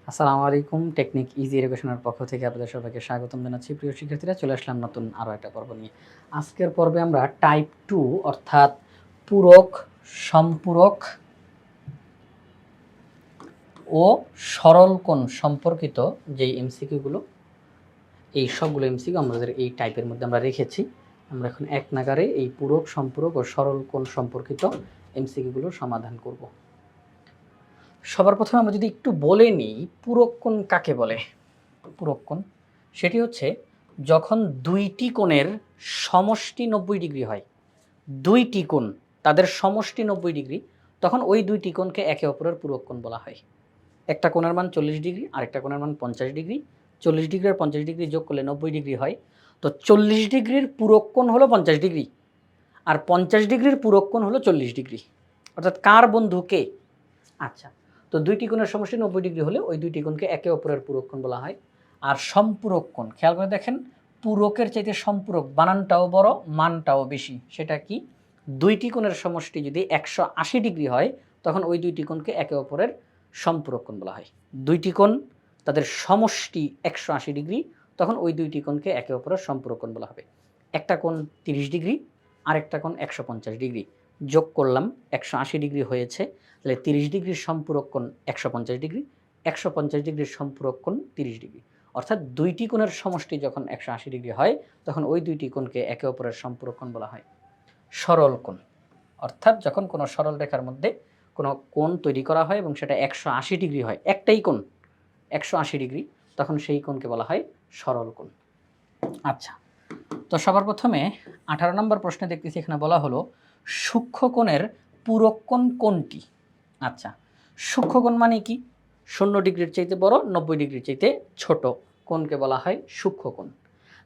আসসালামু আলাইকুম। Technique easy এডুকেশনের পক্ষ থেকে আপনাদের সবাইকে স্বাগতম জানাচ্ছি। প্রিয় শিক্ষার্থীরা, চলে আসলাম নতুন আরও একটা পর্ব নিয়ে। আজকের পর্বে আমরা টাইপ 2 অর্থাৎ পূরক, সম্পূরক ও সরল কোণ সম্পর্কিত যেই এমসিকিউগুলো, এই সবগুলো এমসিকিউ আমাদের এই টাইপের মধ্যে আমরা রেখেছি। আমরা এখন এক নাগারে এই পূরক, সম্পূরক ও সরল কোণ সম্পর্কিত এমসিকিউগুলোর সমাধান করব। সবার প্রথমে আমরা যদি একটু বলে নিই পূরক কোণ কাকে বলে। পূরক কোণ সেটি হচ্ছে যখন দুইটি কোণের সমষ্টি 90 ডিগ্রি হয়, দুইটি কোণ তাদের সমষ্টি 90 ডিগ্রি, তখন ওই দুইটি কোণকে একে অপরের পূরক কোণ বলা হয়। একটা কোণের মান 40 ডিগ্রি, আরেকটা কোণের মান 50 ডিগ্রি। 40 ডিগ্রি আর 50 ডিগ্রি যোগ করলে 90 ডিগ্রি হয়। তো 40 ডিগ্রির পূরক কোণ হলো 50 ডিগ্রি, আর 50 ডিগ্রির পূরক কোণ হলো 40 ডিগ্রি। অর্থাৎ কার বন্ধু কে? আচ্ছা, তো দুইটি কোণের সমষ্টি 90 ডিগ্রি হলে ওই দুইটি কোণকে একে অপরের পূরক কোণ বলা হয়। আর সম্পূরক কোণ, খেয়াল করে দেখেন, পূরকের চাইতে সম্পূরক বানানটাও বড়, মানটাও বেশি। সেটা কি? দুইটি কোণের সমষ্টি যদি 180 ডিগ্রি হয়, তখন ওই দুইটি কোণকে একে অপরের সম্পূরক কোণ বলা হয়। দুইটি কোণ তাদের সমষ্টি 180 ডিগ্রি, তখন ওই দুইটি কোণকে একে অপরের সম্পূরক কোণ বলা হবে। একটা কোণ 30 ডিগ্রি, আরেকটা কোণ 150 ডিগ্রি, যোগ করলাম 180 ডিগ্রি হয়েছে। তাহলে 30 ডিগ্রির সম্পূরক কোণ 150 ডিগ্রি, 150 ডিগ্রির সম্পূরক কোণ 30 ডিগ্রি। অর্থাৎ দুইটি কোণের সমষ্টি যখন 180 ডিগ্রি হয়, তখন ওই দুইটি কোণকে একে অপরের সম্পূরক কোণ বলা হয়। সরল কোণ অর্থাৎ যখন কোনো সরল রেখার মধ্যে কোনো কোণ তৈরি করা হয় এবং সেটা 180 ডিগ্রি হয়, একটাই কোণ 180 ডিগ্রি, তখন সেই কোণকে বলা হয় সরল কোণ। আচ্ছা, তো সবার প্রথমে 18 নম্বর প্রশ্নে দেখতেছি এখানে বলা হলো সূক্ষ্মকোণের পূরক কোণ কোনটি? আচ্ছা, সূক্ষ্মকোণ মানে কি? 0 ডিগ্রির চাইতে বড়, 90 ডিগ্রির চাইতে ছোট কোণকে বলা হয় সূক্ষ্মকোণ।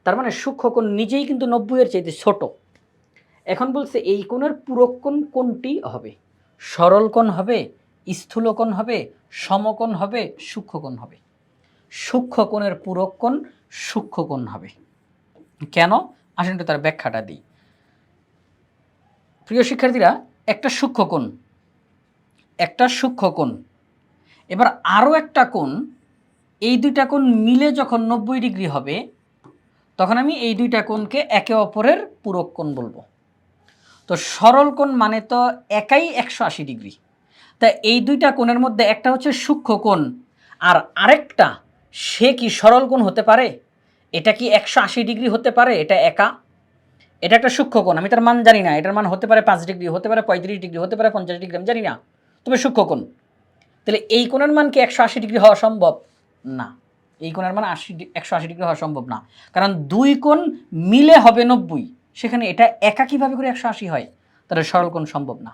তার মানে সূক্ষ্মকোণ নিজেই কিন্তু 90 এর চাইতে ছোট। এখন বলছে এই কোণের পূরক কোণ কোনটি হবে? সরল কোণ হবে, স্থূলকোণ হবে, সমকোণ হবে, সূক্ষ্মকোণ হবে। সূক্ষ্মকোণের পূরক কোণ সূক্ষ্মকোণ হবে। কেন? আসেন একটু তার ব্যাখ্যাটা দিই। প্রিয় শিক্ষার্থীরা, একটা সূক্ষ্মকোণ, এবার আরও একটা কোণ, এই দুইটা কোণ মিলে যখন 90 ডিগ্রি হবে, তখন আমি এই দুইটা কোণকে একে অপরের পূরক কোণ বলবো। তো সরল কোণ মানে তো একাই 180 ডিগ্রি, তা এই দুইটা কোণের মধ্যে একটা হচ্ছে সূক্ষ্মকোণ আর আরেকটা, সে কি সরল কোণ হতে পারে? এটা কি 180 ডিগ্রি হতে পারে? এটা একা, এটা একটা সূক্ষ্মকোণ, আমি তার মান জানি না, এটার মান হতে পারে 5 ডিগ্রি, হতে পারে 35 ডিগ্রি, হতে পারে 50 ডিগ্রি, আমি জানি না, তবে সূক্ষ্মকোণ। তাহলে এই কোণের মান কি 180 ডিগ্রি হওয়া সম্ভব? না, এই কোণের মান 180 ডিগ্রি হওয়া সম্ভব না, কারণ দুই কোণ মিলে হবে 90, সেখানে এটা একা কীভাবে করে 180 হয়? তাহলে সরল কোণ সম্ভব না।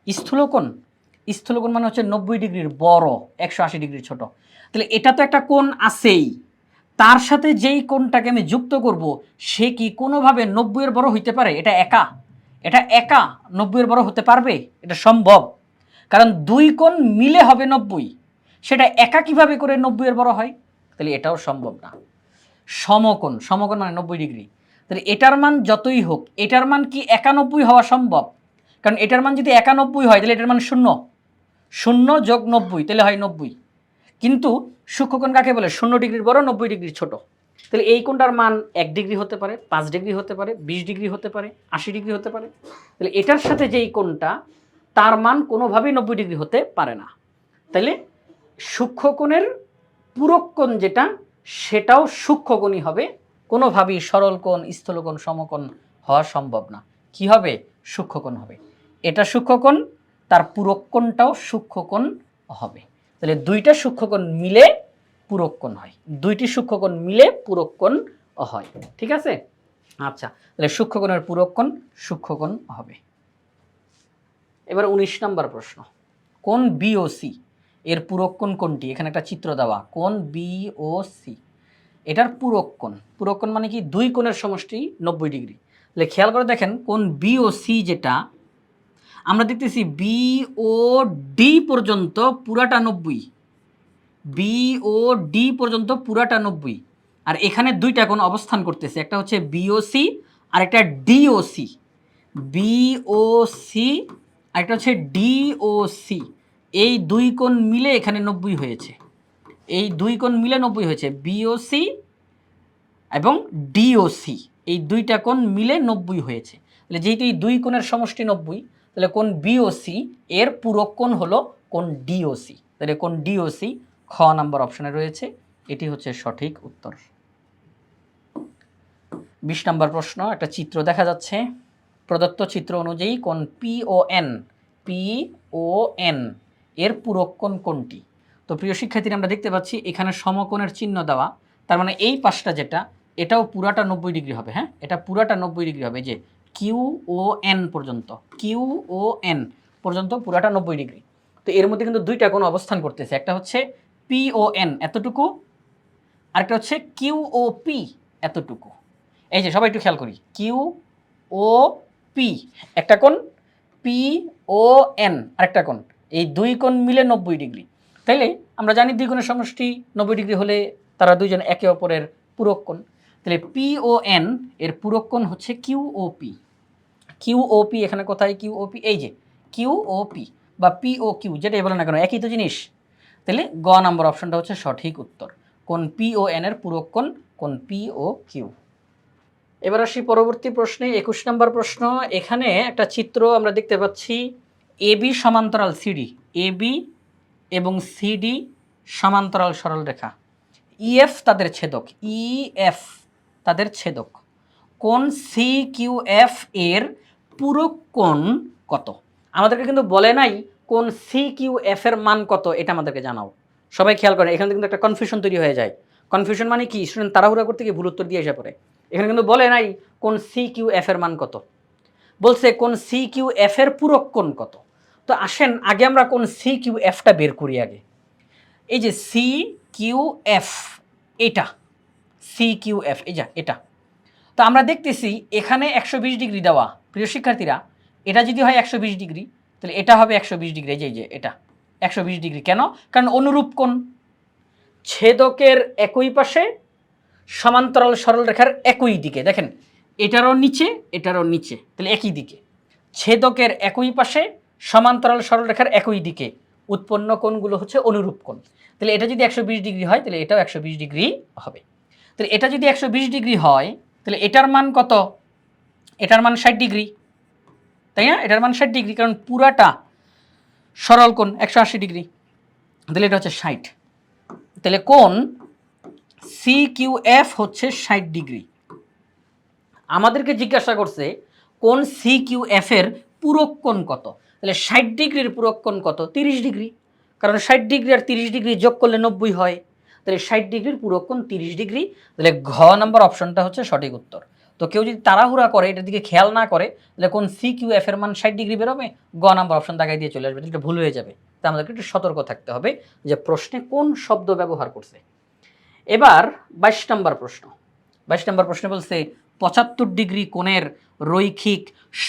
স্থূলকোণ মানে হচ্ছে 90 ডিগ্রির বড়, 180 ডিগ্রির ছোট। তাহলে এটা তো একটা কোণ আছেই, তার সাথে যেই কোণটাকে আমি যুক্ত করব, সে কি কোনোভাবে 90 এর বড় হইতে পারে? এটা একা 90 এর বড় হতে পারবে? এটা সম্ভব, কারণ দুই কোণ মিলে হবে 90, সেটা একা কিভাবে করে 90 এর বড় হয়? তাহলে এটাও সম্ভব না। সমকোণ মানে 90 ডিগ্রি, তাহলে এটার মান যতই হোক, এটার মান কি 91 হওয়া সম্ভব? কারণ এটার মান যদি 91 হয়, তাহলে এটার মান 0, 0 যোগ 90 তাহলে হয় 90। কিন্তু সূক্ষ্মকোণ কাকে বলে? 0 ডিগ্রির বড়, 90 ডিগ্রির ছোট। তাহলে এই কোণটার মান 1 ডিগ্রি হতে পারে, 5 ডিগ্রি হতে পারে, 20 ডিগ্রি হতে পারে, 80 ডিগ্রি হতে পারে। তাহলে এটার সাথে যেই কোণটা, তার মান কোনোভাবেই 90 ডিগ্রি হতে পারে না। তাহলে সূক্ষ্মকোণের পূরক কোণ যেটা, সেটাও সূক্ষ্মকোণই হবে, কোনোভাবেই সরল কোণ, স্থূলকোণ, সমকোণ হওয়া সম্ভব না। কি হবে? সূক্ষ্মকোণ হবে। এটা সূক্ষ্মকোণ, তার পূরক কোণটাও সূক্ষ্মকোণ হবে। তাহলে দুইটা সূক্ষ্মকোণ মিলে পূরক কোণ হয়, দুইটি সূক্ষ্মকোণ মিলে পূরক কোণ হয়। ঠিক আছে? আচ্ছা, তাহলে সূক্ষ্মকোণের পূরক কোণ সূক্ষ্মকোণ হবে। এবার 19 নম্বর প্রশ্ন, কোণ বিওসি এর পূরক কোণ কোনটি? এখানে একটা চিত্র দেওয়া, কোণ বিওসি, এটার পূরক কোণ মানে কি? দুই কোণের সমষ্টি 90 ডিগ্রি। তাহলে খেয়াল করে দেখেন, কোণ বিওসি যেটা আমরা দেখতেছি, বিওডি পর্যন্ত পুরাটা 90, বিওডি পর্যন্ত পুরাটা 90, আর এখানে দুইটা কোণ অবস্থান করতেছে, একটা হচ্ছে বিওসি আর একটা ডিওসি। বিওসি আর একটা হচ্ছে ডিওসি, এই দুই কোণ মিলে এখানে 90 হয়েছে। এই দুই কোণ মিলে 90 হয়েছে, বিওসি এবং ডিওসি, এই দুইটা কোণ মিলে 90 হয়েছে। তাহলে যেহেতু এই দুই কোণের সমষ্টি 90, তাহলে কোণ বিওসি এর পূরক কোণ হলো কোণ ডিওসি। তাহলে কোণ ডিওসি খ নাম্বার অপশনে রয়েছে, এটি হচ্ছে সঠিক উত্তর। 20 নম্বর প্রশ্ন, একটা চিত্র দেখা যাচ্ছে। প্রদত্ত চিত্র অনুযায়ী কোণ পিওএন এর পূরক কোণ কোনটি? তো প্রিয় শিক্ষার্থীরা, আমরা দেখতে পাচ্ছি এখানে সমকোণের চিহ্ন দেওয়া, তার মানে এই পাশটা যেটা, এটাও পুরাটা 90 ডিগ্রি হবে। হ্যাঁ, এটা পুরাটা 90 ডিগ্রি হবে, যে কিউওএন পর্যন্ত, কিউওএন পর্যন্ত পুরাটা 90 ডিগ্রি। তো এর মধ্যে কিন্তু দুইটা কোণ অবস্থান করতেছে, একটা হচ্ছে পিওএন এতটুকু, আরেকটা হচ্ছে কিউওপি এতটুকু। এই যে সবাই একটু খেয়াল করি, কিউওপি একটা কোণ, পিওএন আরেকটা কোণ, এই দুই কোণ মিলে 90 ডিগ্রি। তাইলে আমরা জানি দুই কোণের সমষ্টি 90 ডিগ্রি হলে তারা দুইজন একে অপরের পূরক কোণ। তাহলে পিওএন এর পূরক কোণ হচ্ছে কিউওপি। কিউওপি এখানে কোথায়? কিউওপি এই যে কিউওপি বা পিওকিউ, যেটাই বলে না কেন একই তো জিনিস। তাহলে গ নাম্বার অপশনটা হচ্ছে সঠিক উত্তর, কোণ পিওএন এর পূরক কোণ কোণ পিওকিউ। এবার আসি পরবর্তী প্রশ্নে, 21 নম্বর প্রশ্ন। এখানে একটা চিত্র আমরা দেখতে পাচ্ছি, এবি সমান্তরাল সিডি, এবি এবং সিডি সমান্তরাল সরলরেখা, ইএফ তাদের ছেদক, ইএফ তাদের ছেদক, কোণ সিকিউএফ এর পূরক কোণ কত? আমাদেরকে কিন্তু বলে নাই কোণ সিকিউএফ এর মান কত, এটা আমাদেরকে জানাও। সবাই খেয়াল করে, এখানে কিন্তু একটা কনফিউশন তৈরি হয়ে যায়। কনফিউশন মানে কি? স্টুডেন্ট তাড়াহুড়া করতে গিয়ে ভুল উত্তর দিয়ে এসে পড়ে। এখানে কিন্তু বলে নাই কোণ সিকিউএফ এর মান কত, বলছে কোণ সিকিউএফ এর পূরক কোণ কত। তো আসেন আগে আমরা কোণ সিকিউএফটা বের করি আগে। এই যে সিকিউএফ, এটা সিকিউএফ, এই যা এটা। তো আমরা দেখতেছি এখানে 120 ডিগ্রি দেওয়া। প্রিয় শিক্ষার্থীরা, এটা যদি হয় 120 ডিগ্রি, তাহলে এটা হবে 120 ডিগ্রি। এই যে এটা 120 ডিগ্রি। কেন? কারণ অনুরূপ কোণ, ছেদকের একই পাশে সমান্তরাল সরলরেখার একই দিকে। দেখেন এটারও নিচে, এটারও নিচে, তাহলে একই দিকে। ছেদকের একই পাশে সমান্তরাল সরলরেখার একই দিকে উৎপন্ন কোণগুলো হচ্ছে অনুরূপ কোণ। তাহলে এটা যদি 120 ডিগ্রি হয়, তাহলে এটাও 120 ডিগ্রি হবে। তাহলে এটা যদি 120 ডিগ্রি হয়, তাহলে এটার মান কত? এটার মান 60 ডিগ্রি, তাই না? এটার মান 60 ডিগ্রি, কারণ পুরাটা সরল কোণ 180 ডিগ্রি। তাহলে এটা হচ্ছে 60। তাহলে কোণ সিকিউএফ হচ্ছে 60 ডিগ্রি। আমাদেরকে জিজ্ঞাসা করছে কোণ সিকিউএফ এর পূরক কোণ কত। তাহলে 60 ডিগ্রির পূরক কোণ কত? 30 ডিগ্রি, কারণ 60 ডিগ্রি আর 30 ডিগ্রি যোগ করলে 90 হয়। তাহলে 60 ডিগ্রির পূরক কোণ 30 ডিগ্রি। তাহলে ঘ নম্বর অপশনটা হচ্ছে সঠিক উত্তর। তো কেউ যদি তাড়াহুড়া করে, এটার দিকে খেয়াল না করে, তাহলে কোণ সিকিউএফ এর মান 60 ডিগ্রি বেরোবে, গ নম্বর অপশন দাগাই দিয়ে চলে আসবে, এটা ভুল হয়ে যাবে। তা আমাদেরকে একটু সতর্ক থাকতে হবে যে প্রশ্নে কোন শব্দ ব্যবহার করছে। এবার 22 নম্বর প্রশ্ন। 22 নম্বর প্রশ্নে বলছে 75 ডিগ্রি কোণের রৈখিক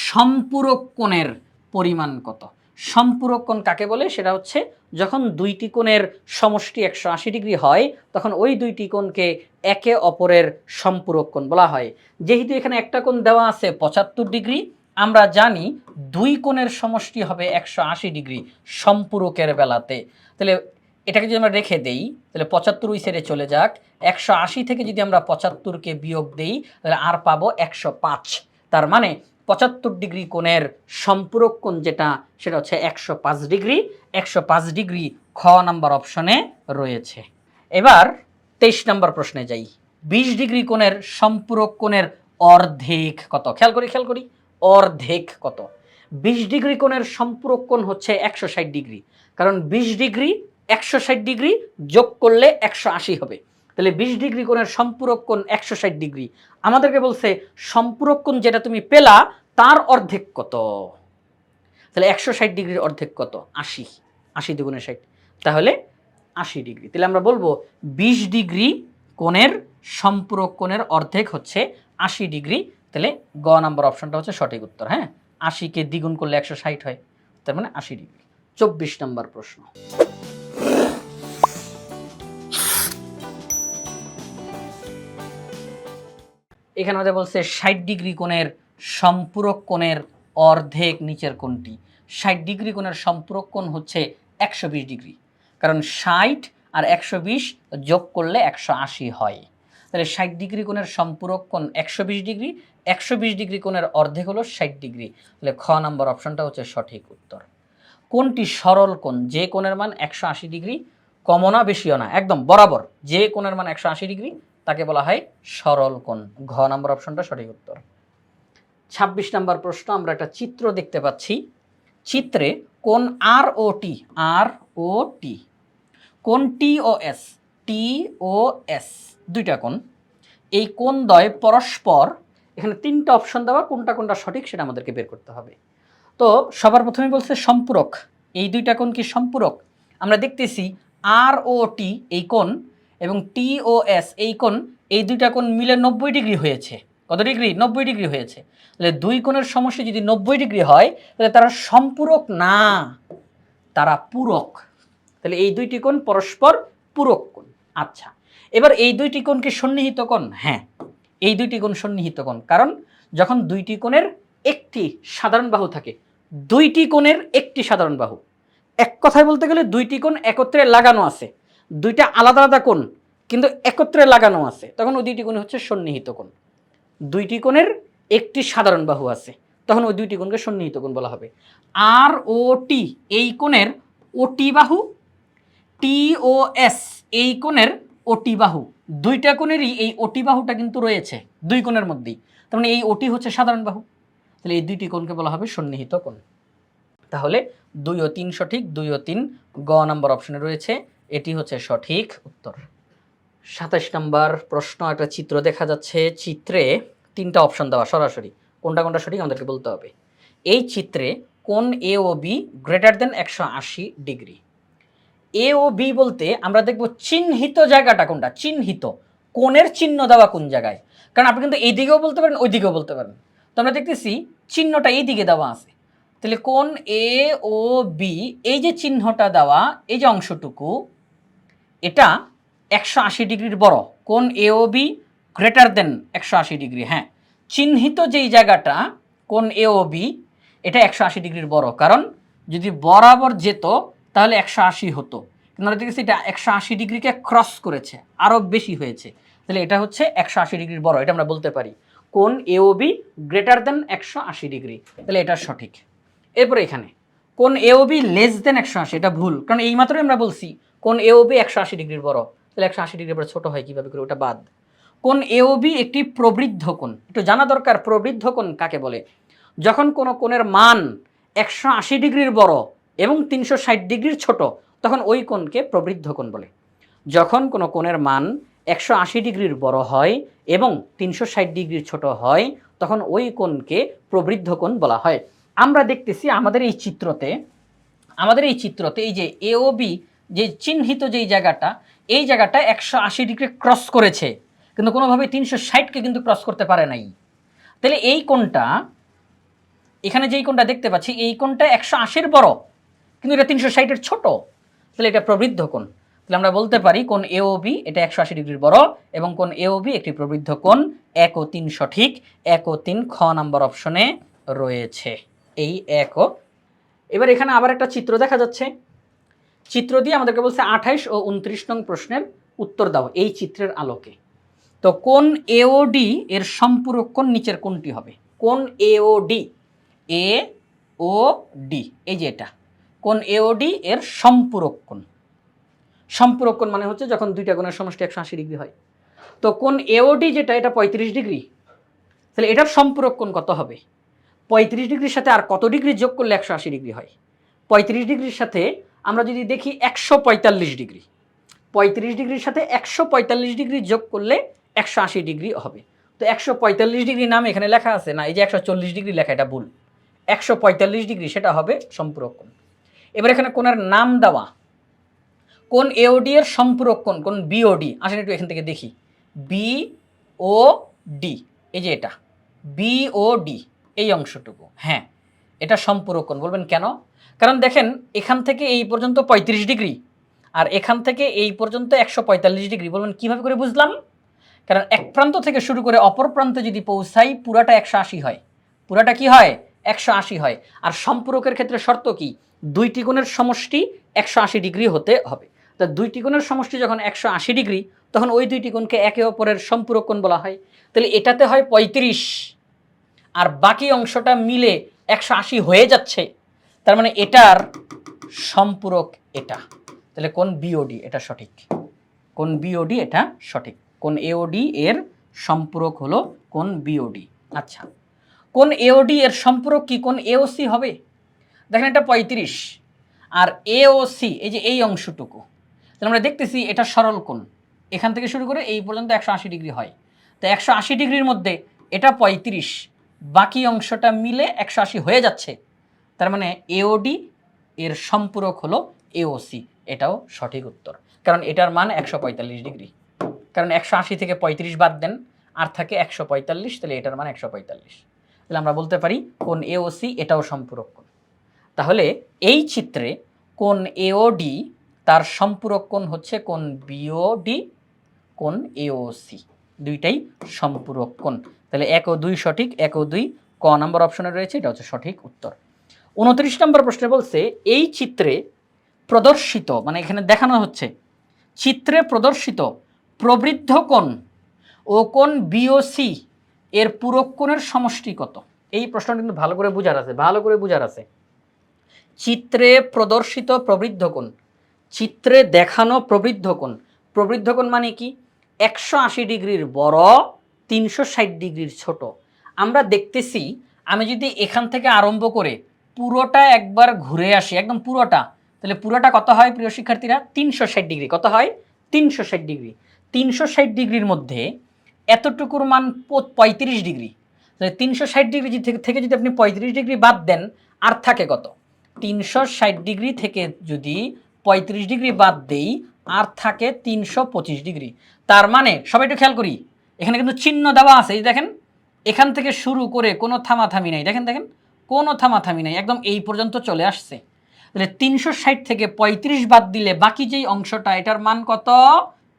সম্পূরক কোণের পরিমাণ কত? সম্পূরক কোণ কাকে বলে? সেটা হচ্ছে যখন দুইটি কোণের সমষ্টি 180 ডিগ্রি হয়, তখন ওই দুইটি কোণকে একে অপরের সম্পূরক কোণ বলা হয়। যেহেতু এখানে একটা কোণ দেওয়া আছে 75 ডিগ্রি, আমরা জানি দুই কোণের সমষ্টি হবে 180 ডিগ্রি সম্পূরকের বেলাতে। তাহলে এটাকে যদি আমরা রেখে দেই, তাহলে 75 ওই সাইডে চলে যাক, 180 থেকে যদি আমরা 75কে বিয়োগ দেই, তাহলে আর পাবো 105। তার মানে 75 ডিগ্রি কোণের সম্পূরক কোণ যেটা, সেটা হচ্ছে 105 ডিগ্রি। 105 ডিগ্রি খ নাম্বার অপশনে রয়েছে। এবার 23 নম্বর প্রশ্নে যাই। 20 ডিগ্রি কোণের সম্পূরক কোণের অর্ধেক কত? খেয়াল করি অর্ধেক কত? 20 ডিগ্রি কোণের সম্পূরক কোণ হচ্ছে 160 ডিগ্রি, কারণ 20 ডিগ্রি 160 ডিগ্রি যোগ করলে 180 হবে। তাহলে 20 ডিগ্রি কোণের সম্পূরক কোণ 160 ডিগ্রি। আমাদেরকে বলছে সম্পূরক কোণ যেটা তুমি পেলা তার অর্ধেক কত। তাহলে 160 ডিগ্রির অর্ধেক কত? 80। 80 দুগুণে 60, তাহলে 80 ডিগ্রি। তাহলে আমরা বলবো 20 ডিগ্রি কোণের সম্পূরক কোণের অর্ধেক হচ্ছে 80 ডিগ্রি। তাহলে গ নাম্বার অপশনটা হচ্ছে সঠিক উত্তর। হ্যাঁ, 80কে দ্বিগুণ করলে 160 হয়, তার মানে 80 ডিগ্রি। 24 নম্বর প্রশ্ন। এখানে আমাদের বলছে 60 ডিগ্রি কোণের সম্পূরক কোণের অর্ধেক নিচের কোণটি। 60 ডিগ্রি কোণের সম্পূরক কোণ হচ্ছে 120 ডিগ্রি, কারণ 60 আর 120 যোগ করলে 180 হয়। তাহলে 60 ডিগ্রি কোণের সম্পূরক কোণ 120 ডিগ্রি, 120 ডিগ্রি কোণের অর্ধেক হলো 60 ডিগ্রি। তাহলে খ নাম্বার অপশনটা হচ্ছে সঠিক উত্তর। কোনটি সরল কোণ? যে কোণের মান 180 ডিগ্রি, কমও না বেশিও না, একদম বরাবর যে কোণের মান 180 ডিগ্রি তাকে বলা হয় সরল কোণ। ঘ নাম্বার অপশনটা সঠিক উত্তর। 26 নাম্বার প্রশ্ন, আমরা একটা চিত্র দেখতে পাচ্ছি। চিত্রে কোণ আর ও টি, কোণ টি ও এস, দুইটা কোণ। এই কোণদ্বয় পরস্পর, এখানে তিনটা অপশন দেওয়া, কোনটা কোনটা সঠিক সেটা আমাদেরকে বের করতে হবে। তো সবার প্রথমে বলছে সম্পূরক, এই দুইটা কোণ কি সম্পূরক? আমরা দেখতেছি আর ও টি এই কোণ এবং টি ও এস এই কোণ, এই দুইটা কোণ মিলে 90 ডিগ্রি হয়েছে। কত ডিগ্রি? 90 ডিগ্রি হয়েছে। তাহলে দুই কোণের সমষ্টি যদি 90 ডিগ্রি হয় তাহলে তারা সম্পূরক না, তারা পূরক। তাহলে এই দুইটি কোণ পরস্পর পূরক কোণ। আচ্ছা, এবার এই দুইটি কোণ কি সন্নিহিত কোণ? হ্যাঁ, এই দুইটি কোণ সন্নিহিত কোণ, কারণ যখন দুইটি কোণের একটি সাধারণ বাহু থাকে, দুইটি কোণের একটি সাধারণ বাহু, এক কথায় বলতে গেলে দুইটি কোণ একত্রে লাগানো আছে, দুইটা আলাদা আলাদা কোণ কিন্তু একত্রে লাগানো আছে, তখন ওই দুইটি কোণ হচ্ছে সন্নিহিত কোণ। দুইটি কোণের একটি সাধারণ বাহু আছে, তখন ওই দুইটি কোণকে সন্নিহিত কোণ বলা হবে। আর ও টি এই কোণের ওটি বাহু, টি ও এস এই কোণের ওটি বাহু, দুইটা কোণেরই এই ওটি বাহুটা কিন্তু রয়েছে দুই কোণের মধ্যেই, তার মানে এই ওটি হচ্ছে সাধারণ বাহু। তাহলে এই দুইটি কোণকে বলা হবে সন্নিহিত কোণ। তাহলে 2 ও 3 সঠিক, 2 ও 3 গ নাম্বার অপশনে রয়েছে, এটি হচ্ছে সঠিক উত্তর। 27 নাম্বার প্রশ্ন, একটা চিত্র দেখা যাচ্ছে। চিত্রে তিনটা অপশন দেওয়া, সরাসরি কোনটা কোনটা সঠিক আমাদেরকে বলতে হবে। এই চিত্রে কোণ এ ও বি গ্রেটার দেন 180 ডিগ্রি। এ ও বি বলতে আমরা দেখব চিহ্নিত জায়গাটা কোনটা, চিহ্নিত কোণের চিহ্ন দেওয়া কোন জায়গায়, কারণ আপনি কিন্তু এই দিকেও বলতে পারেন ওই দিকেও বলতে পারেন। তো আমরা দেখতেছি চিহ্নটা এই দিকে দেওয়া আছে, তাহলে কোণ এ ও বি এই যে চিহ্নটা দেওয়া এই যে অংশটুকু, এটা 180 ডিগ্রির বড়। কোণ এ ও বি গ্রেটার দেন 180 ডিগ্রি। হ্যাঁ, চিহ্নিত যেই জায়গাটা কোণ এ ও বি এটা 180 ডিগ্রির বড়, কারণ যদি বরাবর যেত তাহলে 180 হতো, কিন্তু আমরা দেখেছি এটা 180 ডিগ্রিকে ক্রস করেছে, আরও বেশি হয়েছে, তাহলে এটা হচ্ছে 180 ডিগ্রির বড়, এটা আমরা বলতে পারি। কোণ এ ও বি গ্রেটার দেন 180 ডিগ্রি, তাহলে এটা সঠিক। এরপরে এখানে কোণ এ ও বি লেস দেন 180, এটা ভুল, কারণ এই মাত্রই আমরা বলছি কোণ এ ও বি 180 ডিগ্রির বড়, তাহলে 180 ডিগ্রির বড় ছোট হয় কীভাবে করে, ওটা বাদ। কোণ এ ও বি একটি প্রবৃদ্ধ কোণ, একটু জানা দরকার প্রবৃদ্ধ কোণ কাকে বলে। যখন কোনো কোণের মান 180 ডিগ্রির বড় এবং 360 ডিগ্রির ছোট, তখন ওই কোণকে প্রবৃদ্ধ কোণ বলে। যখন কোনো কোণের মান 180 ডিগ্রির বড় হয় এবং 360 ডিগ্রির ছোট হয়, তখন ওই কোণকে প্রবৃদ্ধ কোণ বলা হয়। আমরা দেখতেছি আমাদের এই চিত্রতে এই যে এ ও বি যে চিহ্নিত যেই জায়গাটা, এই জায়গাটা 180 ডিগ্রি ক্রস করেছে, কিন্তু কোনোভাবে 360কে কিন্তু ক্রস করতে পারে নাই। তাহলে এই কোণটা, এখানে যেই কোণটা দেখতে পাচ্ছি এই কোণটা 180-র বড়, কিন্তু এটা 360-এর ছোট, তাহলে এটা প্রবৃদ্ধ কোণ। তাহলে আমরা বলতে পারি কোণ এ ও বি এটা 180 ডিগ্রির বড় এবং কোণ এ ও বি একটি প্রবৃদ্ধ কোণ। 1 ও 3 সঠিক, 1 ও 3 খ নাম্বার অপশনে রয়েছে, এই 1 ও। এবার এখানে আবার একটা চিত্র দেখা যাচ্ছে, চিত্র দিয়ে আমাদেরকে বলছে 28 ও 29 নং প্রশ্নের উত্তর দাও এই চিত্রের আলোকে। তো কোণ এ ও ডি এর সম্পূরক কোণ নিচের কোনটি হবে? কোণ এ ও ডি, এ ও ডি, এই যে এটা কোণ এ ও ডি এর সম্পূরক কোণ। সম্পূরক কোণ মানে হচ্ছে যখন দুইটা কোণের সমষ্টি 180 ডিগ্রি হয়। তো কোণ এ ও ডি যেটা, এটা 35 ডিগ্রি, তাহলে এটার সম্পূরক কোণ কত হবে? 35 ডিগ্রির সাথে আর কত ডিগ্রি যোগ করলে 180 ডিগ্রি হয়? 35 ডিগ্রির সাথে আমরা যদি দেখি 145 ডিগ্রি, 35 ডিগ্রির সাথে 145 ডিগ্রি যোগ করলে 180 ডিগ্রি হবে। তো 145 ডিগ্রি নাম এখানে লেখা আছে না, এই যে 140 ডিগ্রি লেখা, এটা ভুল। 145 ডিগ্রি সেটা হবে সম্পূরক কোণ। এবার এখানে কোণের নাম দেওয়া, কোণ এওডি এর সম্পূরক কোণ কোণ বিওডি। আসেন একটু এখান থেকে দেখি, বিওডি, এই যে এটা বিওডি এই অংশটুকু, হ্যাঁ এটা সম্পূরক কোণ। বলবেন কেন? কারণ দেখেন এখান থেকে এই পর্যন্ত 35 ডিগ্রি আর এখান থেকে এই পর্যন্ত 145 ডিগ্রি। বলবেন কীভাবে করে বুঝলাম? কারণ এক প্রান্ত থেকে শুরু করে অপর প্রান্তে যদি পৌঁছাই পুরাটা 180 হয়, পুরাটা কি হয়? 180 হয়। আর সম্পূরকের ক্ষেত্রে শর্ত কি? দুইটি কোণের সমষ্টি 180 ডিগ্রি হতে হবে। তা দুইটি কোণের সমষ্টি যখন 180 ডিগ্রি, তখন ওই দুইটি কোণকে একে অপরের সম্পূরক কোণ বলা হয়। তাহলে এটাতে হয় 35, আর বাকি অংশটা মিলে 180 হয়ে যাচ্ছে, তার মানে এটার সম্পূরক এটা। তাহলে কোণ বিওডি এটা সঠিক, কোণ বিওডি এটা সঠিক। কোণ এওডি এর সম্পূরক হলো কোণ বিওডি। আচ্ছা, কোণ এওডি এর সম্পূরক কি কোণ এওসি হবে? দেখেন এটা 35 আর এওসি এই যে এই অংশটুকু, তাহলে আমরা দেখতেছি এটা সরল কোণ, এখান থেকে শুরু করে এই পর্যন্ত 180 ডিগ্রি হয়। তো 180 ডিগ্রির মধ্যে এটা 35, বাকি অংশটা মিলে 180 হয়ে যাচ্ছে, তার মানে এওডি এর সম্পূরক হলো এওসি, এটাও সঠিক উত্তর। কারণ এটার মান 145 ডিগ্রি, কারণ 180 থেকে 35 বাদ দেন আর থাকে 145, তাহলে এটার মান 145। তাহলে আমরা বলতে পারি কোণ এওসি এটাও সম্পূরক কোণ। তাহলে এই চিত্রে কোণ এওডি তার সম্পূরক কোণ হচ্ছে কোণ বিওডি, কোণ এওসি, দুইটাই সম্পূরক কোণ। তাহলে 1 ও 2 সঠিক, 1 ও 2 ক নম্বর অপশনে রয়েছে, এটা হচ্ছে সঠিক উত্তর। 29 নম্বর প্রশ্নে বলছে এই চিত্রে প্রদর্শিত, মানে এখানে দেখানো হচ্ছে চিত্রে প্রদর্শিত প্রবৃদ্ধ কোণ ও কোণ বিওসি এর পূরক কোণের সমষ্টি কত? এই প্রশ্নটা কিন্তু ভালো করে বোঝার আছে, ভালো করে বোঝার আছে। চিত্রে প্রদর্শিত প্রবৃদ্ধ কোণ, চিত্রে দেখানো প্রবৃদ্ধ কোণ, প্রবৃদ্ধ কোণ মানে কি? 180 ডিগ্রির বড়, 360 ডিগ্রির ছোট। আমরা দেখতেছি আমি যদি এখান থেকে আরম্ভ করে পুরোটা একবার ঘুরে আসি, একদম পুরোটা, তাহলে পুরোটা কত হয় প্রিয় শিক্ষার্থীরা? 360 ডিগ্রি। কত হয়? 360 ডিগ্রি। 360 ডিগ্রির মধ্যে এতটুকুর মান 35 ডিগ্রি, তাহলে 360 ডিগ্রি থেকে যদি আপনি 35 ডিগ্রি বাদ দেন, আর থাকে কত? 360 ডিগ্রি থেকে যদি 35 ডিগ্রি বাদ দেই, আর থাকে 325 ডিগ্রি। তার মানে সবাই একটু খেয়াল করি, এখানে কিন্তু চিহ্ন দেওয়া আছে, এই দেখেন এখান থেকে শুরু করে কোনো থামাথামি নাই, দেখেন দেখেন কোনো থামাথামি নাই, একদম এই পর্যন্ত চলে আসছে। তাহলে 360 থেকে 35 বাদ দিলে বাকি যেই অংশটা, এটার মান কত?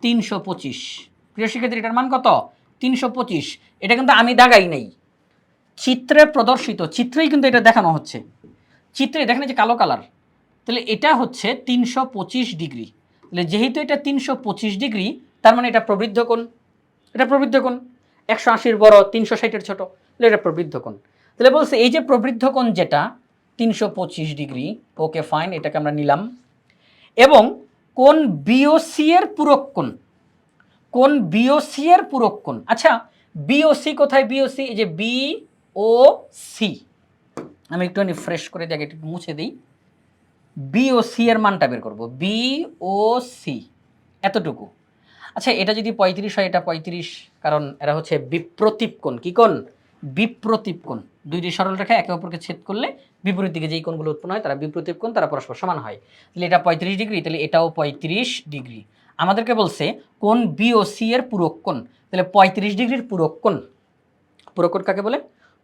325। প্রিয় শিক্ষার্থী, এটার মান কত? 325। এটা কিন্তু আমি দাগাই নাই, চিত্রে প্রদর্শিত, চিত্রেই কিন্তু এটা দেখানো হচ্ছে। চিত্রে দেখেন যে কালো কালার, তাহলে এটা হচ্ছে 325 ডিগ্রি। তাহলে যেহেতু এটা 325 ডিগ্রি, তার মানে এটা প্রবৃদ্ধ কোণ, এটা প্রবৃদ্ধ কোণ। 180-র বড়, 360-এর ছোট, তাহলে এটা প্রবৃদ্ধ কোণ। তাহলে বলছে এই যে প্রবৃদ্ধ কোণ যেটা 325 ডিগ্রি, ওকে ফাইন, এটাকে আমরা নিলাম। এবং কোণ বিওসি এর পূরক কোণ, কোণ বিওসি এর পূরক কোণ। আচ্ছা, বিওসি কোথায়? বিওসি এই যে বিওসি, আমি একটুখানি ফ্রেশ করে দেখি, একটু মুছে দিই। বিওসি এর মানটা বের করব, বিওসি এতটুকু। আচ্ছা, এটা যদি 35 হয়, এটা 35, কারণ এরা হচ্ছে বিপ্রতীপ কোণ। কি কোণ? বিপ্রতীপ কোণ। দুইটি সরল রেখা একে অপরকে ছেদ করলে বিপরীত দিকে যেই কোণগুলো উৎপন্ন হয় তারা বিপ্রতীপ কোণ, তারা পরস্পর সমান হয়। তাহলে এটা 35 ডিগ্রি, তাহলে এটাও 35 ডিগ্রি। আমাদেরকে বলছে কোণ বিওসি এর পূরক কোণ, তাহলে 35 ডিগ্রির পূরক কোণ। পূরক কোণ কাকে বলে?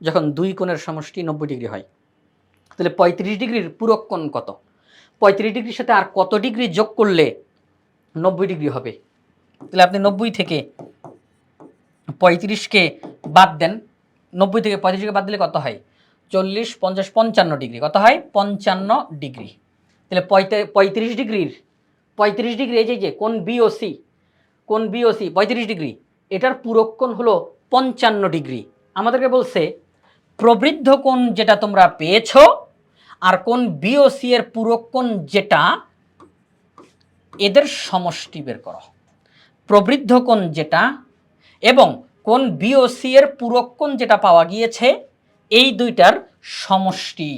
যখন দুই কোণের সমষ্টি 90 ডিগ্রি হয়। তাহলে 35 ডিগ্রির পূরক কোণ কত? 35 ডিগ্রির সাথে আর কত ডিগ্রি যোগ করলে 90 ডিগ্রি হবে? তাহলে আপনি 90 থেকে 35কে বাদ দেন, 90 থেকে 35কে বাদ দিলে কত হয়? 40, 50, 55 ডিগ্রি। কত হয়? 55 ডিগ্রি। তাহলে 35 ডিগ্রির 35 ডিগ্রি, এই যে কোণ বিওসি, কোণ বিওসি 35 ডিগ্রি, এটার পূরক কোণ হলো 55 ডিগ্রি। আমাদেরকে বলছে প্রবৃদ্ধ কোণ যেটা তোমরা পেয়েছো আর কোণ বিওসি এর পূরক কোণ যেটা, এদের সমষ্টি বের করো। প্রবৃদ্ধ কোণ যেটা এবং কোণ বিওসি এর পূরক কোণ যেটা পাওয়া গিয়েছে, এই দুইটার সমষ্টি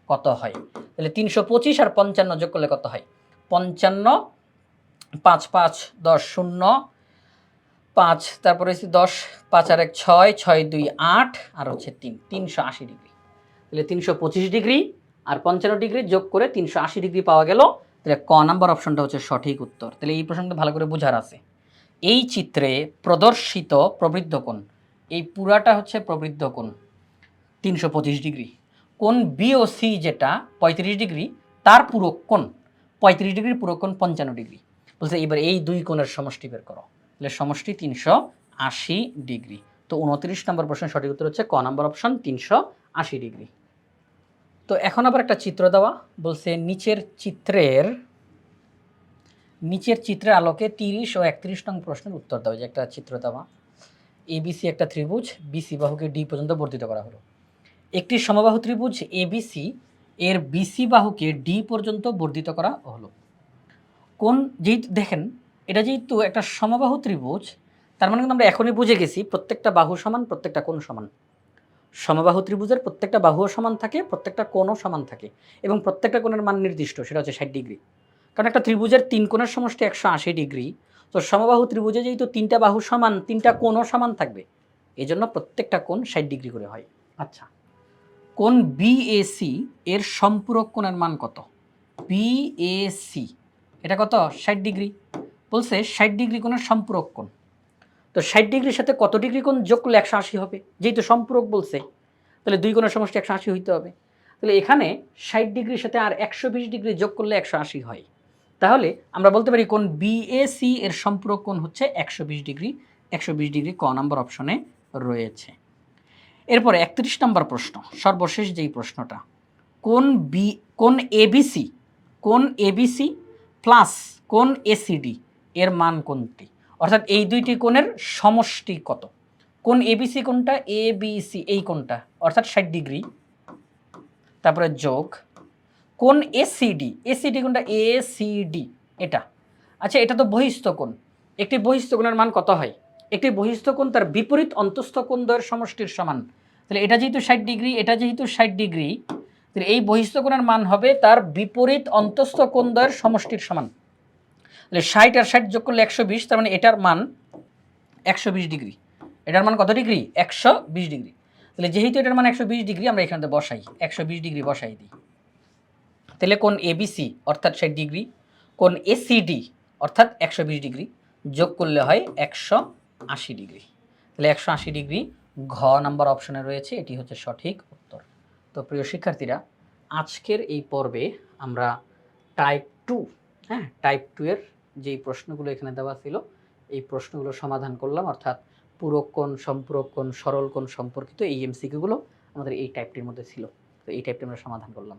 কত হয়? তাহলে 325 আর 55 যোগ করলে কত হয়? 55, 5 5 10 0 5, তারপরে 10, 5 আর 1 6, 6 2 8, আর হচ্ছে 3, 380 ডিগ্রি। তাহলে 325 ডিগ্রি আর 55 ডিগ্রি যোগ করে 380 ডিগ্রি পাওয়া গেল। তাহলে ক নাম্বার অপশনটা হচ্ছে সঠিক উত্তর। তাহলে এই প্রশ্নটা ভালো করে বোঝার আছে। এই চিত্রে প্রদর্শিত প্রবৃদ্ধ কোণ, এই পুরাটা হচ্ছে প্রবৃদ্ধ কোণ 325 ডিগ্রি। কোণ বিওসি যেটা 35 ডিগ্রি, তার পূরক কোণ 35 ডিগ্রির পূরক কোণ 55 ডিগ্রি। বলছে এবার এই দুই কোণের সমষ্টি বের করো। তাহলে সমষ্টি 380 ডিগ্রি। তো 29 নম্বর প্রশ্নের সঠিক উত্তর হচ্ছে ক নাম্বার অপশন, 380 ডিগ্রি। তো এখন আবার একটা চিত্র দেওয়া, বলছে নিচের চিত্রের নিচের চিত্রের আলোকে 30 ও 31 নং প্রশ্নের উত্তর দাও। যে একটা চিত্র দেওয়া, এবিসি একটা ত্রিভুজ, বিসি বাহুকে ডি পর্যন্ত বর্ধিত করা হলো। একটি সমবাহু ত্রিভুজ এবিসি এর বিসি বাহুকে ডি পর্যন্ত বর্ধিত করা হলো। কোন যেহেতু দেখেন এটা যেহেতু একটা সমবাহু ত্রিভুজ, তার মানে কিন্তু আমরা এখনই বুঝে গেছি প্রত্যেকটা বাহু সমান, প্রত্যেকটা কোণ সমান। সমবাহু ত্রিভুজের প্রত্যেকটা বাহুও সমান থাকে, প্রত্যেকটা কোণও সমান থাকে এবং প্রত্যেকটা কোণের মান নির্দিষ্ট, সেটা হচ্ছে 60 ডিগ্রি। কারণ একটা ত্রিভুজের 3 কোণের সমষ্টি 180 ডিগ্রি। তো সমবাহু ত্রিভুজে যেহেতু 3টা বাহু সমান, 3টা কোণও সমান থাকবে, এই জন্য প্রত্যেকটা কোণ 60 ডিগ্রি করে হয়। আচ্ছা, কোণ বিএসি এর সম্পূরক কোণের মান কত? বিএসি এটা কত? 60 ডিগ্রি। বলছে 60 ডিগ্রি কোণের সম্পূরক কোণ। তো 60 ডিগ্রির সাথে কত ডিগ্রি কোণ যোগ করলে 180 হবে? যেহেতু সম্পূরক বলছে, তাহলে দুই কোণের সমষ্টি 180 হইতে হবে। তাহলে এখানে 60 ডিগ্রির সাথে আর 120 ডিগ্রি যোগ করলে 180 হয়। তাহলে আমরা বলতে পারি কোণ বিএসি এর সম্পূরক কোণ হচ্ছে 120 ডিগ্রি। 120 ডিগ্রি ক নম্বর অপশনে রয়েছে। এরপরে 31 নম্বর প্রশ্ন, সর্বশেষ যেই প্রশ্নটা, কোণ এবিসি প্লাস কোণ এসিডি এর মান কোনটি? অর্থাৎ এই দুইটি কোণের সমষ্টি কত? কোণ এবিসি কোনটা? এবিসি এই কোণটা, অর্থাৎ 60 ডিগ্রি, তারপরে যোগ কোণ এসিডি কোনটা? এসিডি এটা। আচ্ছা, এটা তো বহিস্থ কোণ। একটি বহিস্থ কোণের মান কত হয়? একটি বহিস্থ কোণ তার বিপরীত অন্তঃস্থ কোণ দ্বয়ের সমষ্টির সমান। তাহলে এটা যেহেতু 60 ডিগ্রি, এটা যেহেতু 60 ডিগ্রি, তাহলে এই বহিস্থ কোণের মান হবে তার বিপরীত অন্তঃস্থ কোণ দ্বয়ের সমষ্টির সমান। তাহলে 60 আর 60 যোগ করলে 120, তার মানে এটার মান 120 ডিগ্রি। এটার মান কত ডিগ্রি? 120 ডিগ্রি। তাহলে যেহেতু এটার মান 120 ডিগ্রি, আমরা এখানে বসাই 120 ডিগ্রি বসাই দিই। তাহলে কোণ এবিসি অর্থাৎ 60 ডিগ্রি, কোণ এসিডি অর্থাৎ 120 ডিগ্রি যোগ করলে হয় 180 ডিগ্রি। তাহলে 180 ডিগ্রি ঘ নাম্বার অপশনে রয়েছে, এটি হচ্ছে সঠিক উত্তর। তো প্রিয় শিক্ষার্থীরা, আজকের এই পর্বে আমরা টাইপ 2 টাইপ 2 এর যেই প্রশ্নগুলো এখানে দেওয়া ছিল, এই প্রশ্নগুলো সমাধান করলাম। অর্থাৎ পূরক কোণ, সম্পূরক কোণ, সরল কোণ সম্পর্কিত এই এমসিকিউগুলো আমাদের এই টাইপটির মধ্যে ছিল। তো এই টাইপটি আমরা সমাধান করলাম।